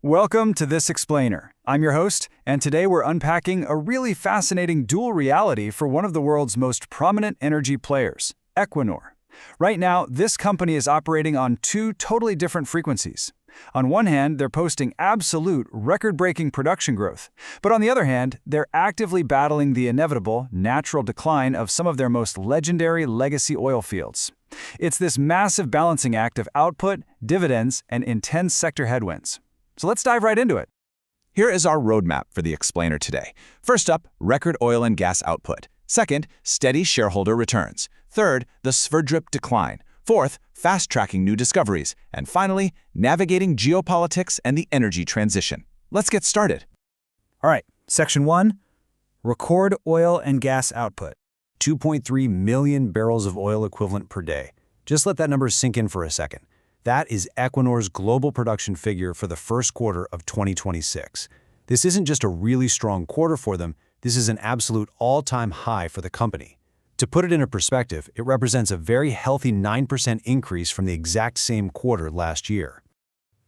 Welcome to This Explainer. I'm your host, and today we're unpacking a really fascinating dual reality for one of the world's most prominent energy players, Equinor. Right now, this company is operating on two totally different frequencies. On one hand, they're posting absolute record-breaking production growth, but on the other hand, they're actively battling the inevitable, natural decline of some of their most legendary legacy oil fields. It's this massive balancing act of output, dividends, and intense sector headwinds. So let's dive right into it. Here is our roadmap for the explainer today. First up, record oil and gas output. Second, steady shareholder returns. Third, the Sverdrup decline. Fourth, fast-tracking new discoveries. And finally, navigating geopolitics and the energy transition. Let's get started. All right, Section 1, record oil and gas output. 2.3 million barrels of oil equivalent per day. Just let that number sink in for a second. That is Equinor's global production figure for the first quarter of 2026. This isn't just a really strong quarter for them, this is an absolute all-time high for the company. To put it into perspective, it represents a very healthy 9% increase from the exact same quarter last year.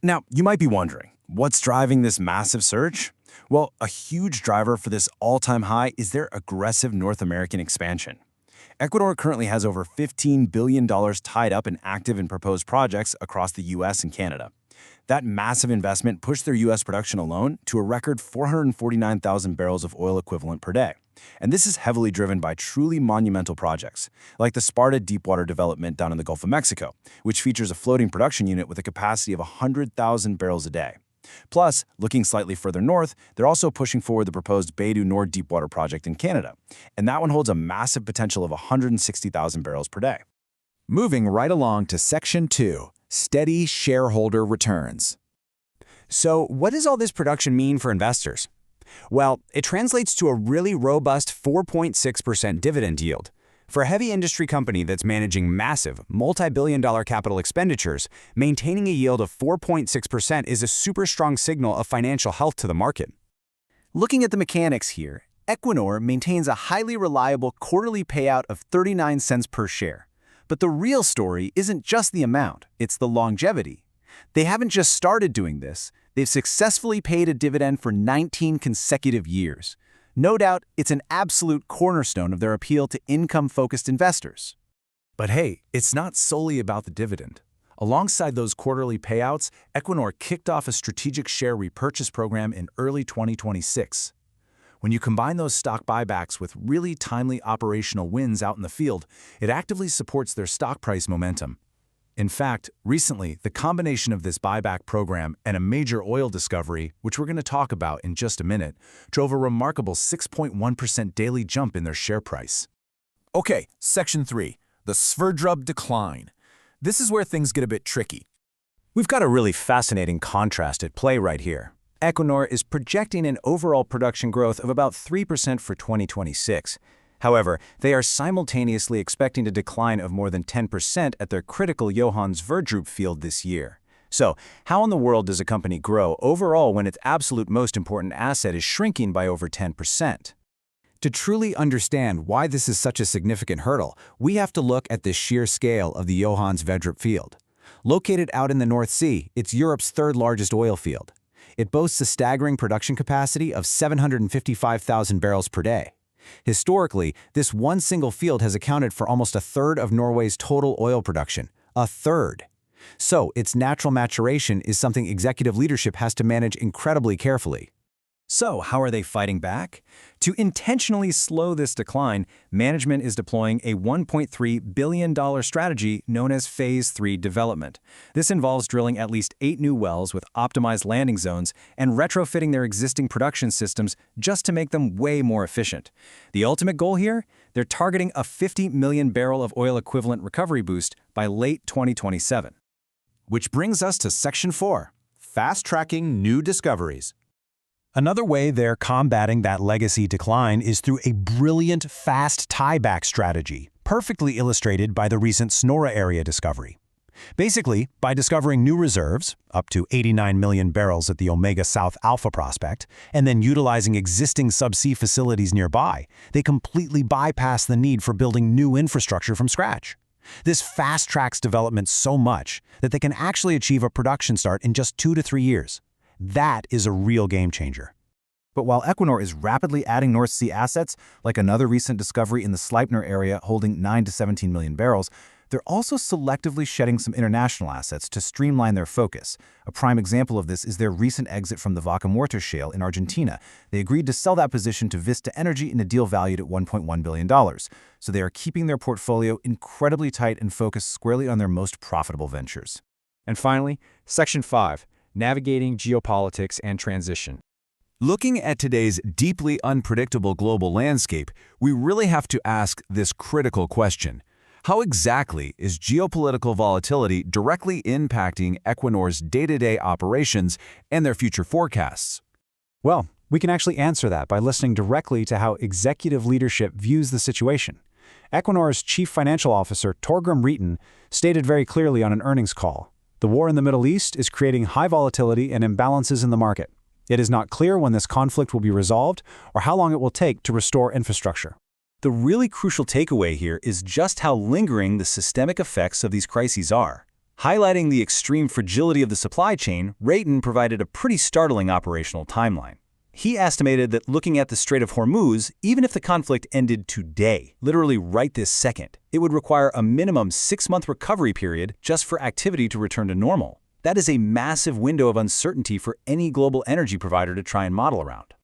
Now, you might be wondering, what's driving this massive surge? Well, a huge driver for this all-time high is their aggressive North American expansion. Equinor currently has over $15 billion tied up in active and proposed projects across the U.S. and Canada. That massive investment pushed their U.S. production alone to a record 449,000 barrels of oil equivalent per day. And this is heavily driven by truly monumental projects, like the Sparta deepwater development down in the Gulf of Mexico, which features a floating production unit with a capacity of 100,000 barrels a day. Plus, looking slightly further north, they're also pushing forward the proposed Bay du Nord deepwater project in Canada, and that one holds a massive potential of 160,000 barrels per day. Moving right along to Section 2, steady shareholder returns. So what does all this production mean for investors? Well, it translates to a really robust 4.6% dividend yield. For a heavy industry company that's managing massive, multi-billion-dollar capital expenditures, maintaining a yield of 4.6% is a super strong signal of financial health to the market. Looking at the mechanics here, Equinor maintains a highly reliable quarterly payout of 39 cents per share. But the real story isn't just the amount, it's the longevity. They haven't just started doing this, they've successfully paid a dividend for 19 consecutive years. No doubt, it's an absolute cornerstone of their appeal to income-focused investors. But hey, it's not solely about the dividend. Alongside those quarterly payouts, Equinor kicked off a strategic share repurchase program in early 2026. When you combine those stock buybacks with really timely operational wins out in the field, it actively supports their stock price momentum. In fact, recently, the combination of this buyback program and a major oil discovery, which we're going to talk about in just a minute, drove a remarkable 6.1% daily jump in their share price. Okay, Section 3, the Sverdrup decline. This is where things get a bit tricky. We've got a really fascinating contrast at play right here. Equinor is projecting an overall production growth of about 3% for 2026. However, they are simultaneously expecting a decline of more than 10% at their critical Johan Sverdrup field this year. So, how in the world does a company grow overall when its absolute most important asset is shrinking by over 10%? To truly understand why this is such a significant hurdle, we have to look at the sheer scale of the Johan Sverdrup field. Located out in the North Sea, it's Europe's third largest oil field. It boasts a staggering production capacity of 755,000 barrels per day. Historically, this one single field has accounted for almost a third of Norway's total oil production. A third. So, its natural maturation is something executive leadership has to manage incredibly carefully. So, how are they fighting back? To intentionally slow this decline, management is deploying a $1.3 billion strategy known as Phase 3 development. This involves drilling at least 8 new wells with optimized landing zones and retrofitting their existing production systems just to make them way more efficient. The ultimate goal here? They're targeting a 50 million barrel of oil equivalent recovery boost by late 2027. Which brings us to Section 4, fast-tracking new discoveries. Another way they're combating that legacy decline is through a brilliant fast tieback strategy, perfectly illustrated by the recent Snorre area discovery. Basically, by discovering new reserves, up to 89 million barrels at the Omega South Alpha prospect, and then utilizing existing subsea facilities nearby, they completely bypass the need for building new infrastructure from scratch. This fast-tracks development so much that they can actually achieve a production start in just 2 to 3 years. That is a real game changer. But while Equinor is rapidly adding North Sea assets, like another recent discovery in the Sleipner area holding 9 to 17 million barrels, they're also selectively shedding some international assets to streamline their focus. A prime example of this is their recent exit from the Vaca Muerta shale in Argentina. They agreed to sell that position to Vista Energy in a deal valued at $1.1 billion. So they are keeping their portfolio incredibly tight and focused squarely on their most profitable ventures. And finally, Section 5, Navigating Geopolitics and Transition. Looking at today's deeply unpredictable global landscape, we really have to ask this critical question. How exactly is geopolitical volatility directly impacting Equinor's day-to-day operations and their future forecasts? Well, we can actually answer that by listening directly to how executive leadership views the situation. Equinor's chief financial officer, Torgrim Reitan, stated very clearly on an earnings call, "The war in the Middle East is creating high volatility and imbalances in the market. It is not clear when this conflict will be resolved or how long it will take to restore infrastructure." The really crucial takeaway here is just how lingering the systemic effects of these crises are. Highlighting the extreme fragility of the supply chain, Reitan provided a pretty startling operational timeline. He estimated that looking at the Strait of Hormuz, even if the conflict ended today, literally right this second, it would require a minimum 6-month recovery period just for activity to return to normal. That is a massive window of uncertainty for any global energy provider to try and model around.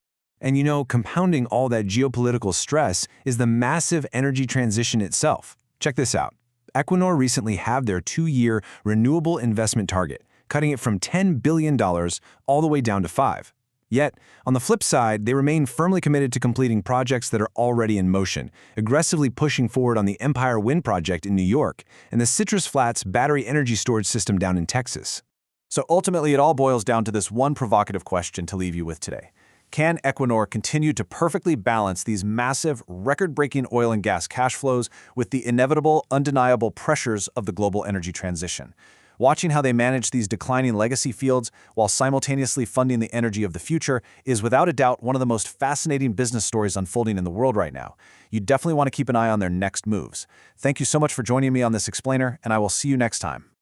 And compounding all that geopolitical stress is the massive energy transition itself. Check this out. Equinor recently halved their 2-year renewable investment target, cutting it from $10 billion all the way down to $5 billion. Yet, on the flip side, they remain firmly committed to completing projects that are already in motion, aggressively pushing forward on the Empire Wind Project in New York and the Citrus Flats battery energy storage system down in Texas. So ultimately, it all boils down to this one provocative question to leave you with today. Can Equinor continue to perfectly balance these massive, record-breaking oil and gas cash flows with the inevitable, undeniable pressures of the global energy transition? Watching how they manage these declining legacy fields while simultaneously funding the energy of the future is without a doubt one of the most fascinating business stories unfolding in the world right now. You definitely want to keep an eye on their next moves. Thank you so much for joining me on this explainer, and I will see you next time.